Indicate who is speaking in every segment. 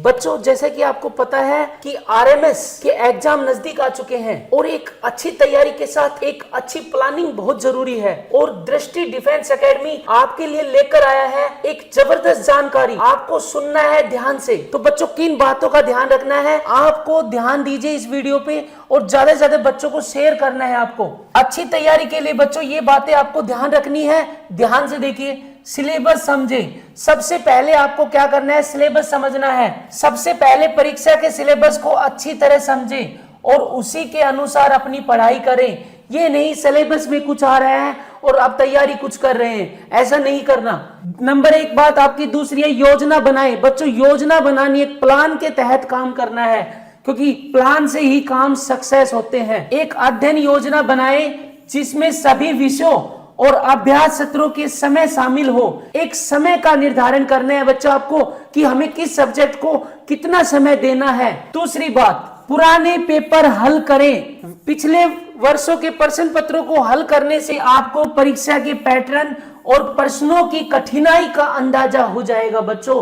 Speaker 1: बच्चों जैसे कि आपको पता है कि आरएमएस के एग्जाम नजदीक आ चुके हैं और एक अच्छी तैयारी के साथ एक अच्छी प्लानिंग बहुत जरूरी है। और दृष्टि डिफेंस एकेडमी आपके लिए लेकर आया है एक जबरदस्त जानकारी, आपको सुनना है ध्यान से। तो बच्चों किन बातों का ध्यान रखना है, आपको ध्यान दीजिए इस वीडियो पे और ज्यादा से ज्यादा बच्चों को शेयर करना है। आपको अच्छी तैयारी के लिए बच्चों ये बातें आपको ध्यान रखनी है। ध्यान से देखिए, सिलेबस समझे। सबसे पहले आपको क्या करना है, सिलेबस समझना है। सबसे पहले परीक्षा के सिलेबस को अच्छी तरह समझें और उसी के अनुसार अपनी पढ़ाई करें। ये नहीं सिलेबस में कुछ आ रहा है और आप तैयारी कुछ कर रहे हैं, ऐसा नहीं करना। नंबर एक बात आपकी दूसरी है योजना बनाएं। बच्चों योजना बनानी, एक प्लान के तहत काम करना है, क्योंकि प्लान से ही काम सक्सेस होते हैं। एक अध्ययन योजना बनाएं जिसमें सभी विषयों और अभ्यास सत्रों के समय शामिल हो। एक समय का निर्धारण करना है बच्चों आपको कि हमें किस सब्जेक्ट को कितना समय देना है। दूसरी बात, पुराने पेपर हल करें। पिछले वर्षों के प्रश्न पत्रों को हल करने से आपको परीक्षा के पैटर्न और प्रश्नों की कठिनाई का अंदाजा हो जाएगा। बच्चों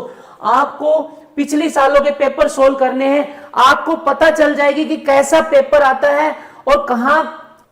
Speaker 1: आपको पिछले सालों के पेपर सोल्व करने हैं, आपको पता चल जाएगी कि कैसा पेपर आता है और कहां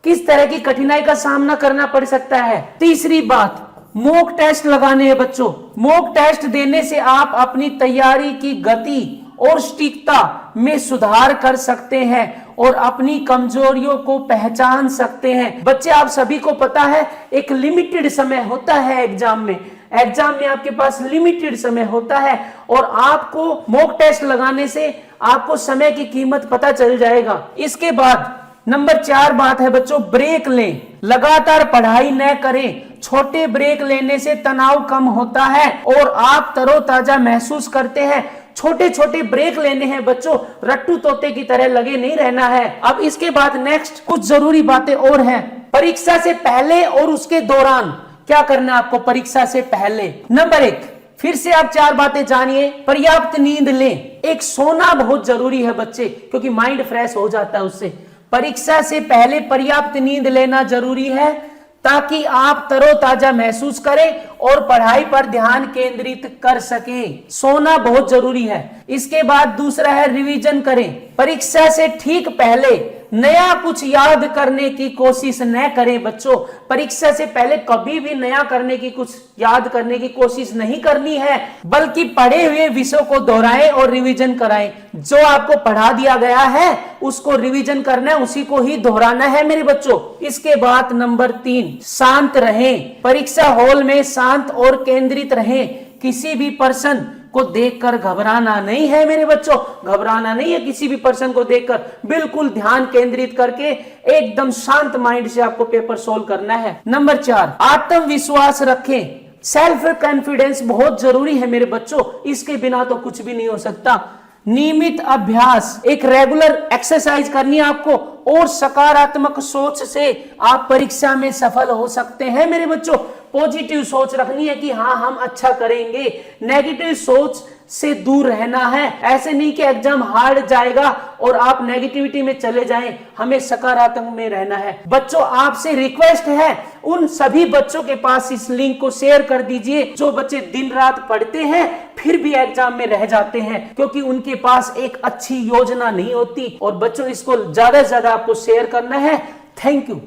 Speaker 1: किस तरह की कठिनाई का सामना करना पड़ सकता है। तीसरी बात, मॉक टेस्ट लगाने हैं बच्चों। मॉक टेस्ट देने से आप अपनी तैयारी की गति और सटीकता में सुधार कर सकते हैं और अपनी कमजोरियों को पहचान सकते हैं। बच्चे आप सभी को पता है एक लिमिटेड समय होता है एग्जाम में। एग्जाम में आपके पास लिमिटेड समय होता है और आपको मॉक टेस्ट लगाने से आपको समय की कीमत पता चल जाएगा। इसके बाद नंबर 4 बात है बच्चों, ब्रेक लें। लगातार पढ़ाई न करें। छोटे ब्रेक लेने से तनाव कम होता है और आप तरोताजा महसूस करते हैं। छोटे छोटे ब्रेक लेने हैं बच्चों, रट्टू तोते की तरह लगे नहीं रहना है। अब इसके बाद नेक्स्ट कुछ जरूरी बातें और हैं। परीक्षा से पहले और उसके दौरान क्या करना है आपको परीक्षा से पहले। नंबर 1, फिर से आप 4 बातें जानिए। पर्याप्त नींद लें। एक सोना बहुत जरूरी है बच्चे, क्योंकि माइंड फ्रेश हो जाता है उससे। परीक्षा से पहले पर्याप्त नींद लेना जरूरी है ताकि आप तरोताजा महसूस करें और पढ़ाई पर ध्यान केंद्रित कर सकें। सोना बहुत जरूरी है। इसके बाद दूसरा है रिवीजन करें। परीक्षा से ठीक पहले नया कुछ याद करने की कोशिश न करें बच्चों। परीक्षा से पहले कभी भी नया करने की कुछ याद करने की कोशिश नहीं करनी है, बल्कि पढ़े हुए विषयों को दोहराएं और रिवीजन कराएं। जो आपको पढ़ा दिया गया है उसको रिवीजन करना है, उसी को ही दोहराना है मेरे बच्चों। इसके बाद नंबर 3, शांत रहें। परीक्षा हॉल में शांत और केंद्रित रहें। किसी भी पर्सन को देखकर घबराना नहीं है मेरे बच्चों, घबराना नहीं है किसी भी पर्सन को देखकर। बिल्कुल ध्यान केंद्रित करके एकदम शांत माइंड से आपको पेपर सोल्व करना है। नंबर 4, आत्मविश्वास रखें। सेल्फ कॉन्फिडेंस बहुत जरूरी है मेरे बच्चों, इसके बिना तो कुछ भी नहीं हो सकता। नियमित अभ्यास, एक रेगुलर एक्सरसाइज करनी है आपको और सकारात्मक सोच से आप परीक्षा में सफल हो सकते हैं मेरे बच्चों। पॉजिटिव सोच रखनी है कि हाँ हम अच्छा करेंगे। नेगेटिव सोच से दूर रहना है। ऐसे नहीं कि एग्जाम हार्ड जाएगा और आप नेगेटिविटी में चले जाएं, हमें सकारात्मक में रहना है। बच्चों आपसे रिक्वेस्ट है, उन सभी बच्चों के पास इस लिंक को शेयर कर दीजिए जो बच्चे दिन रात पढ़ते हैं फिर भी एग्जाम में रह जाते हैं, क्योंकि उनके पास एक अच्छी योजना नहीं होती। और बच्चों इसको ज्यादा से ज्यादा आपको शेयर करना है। Thank you.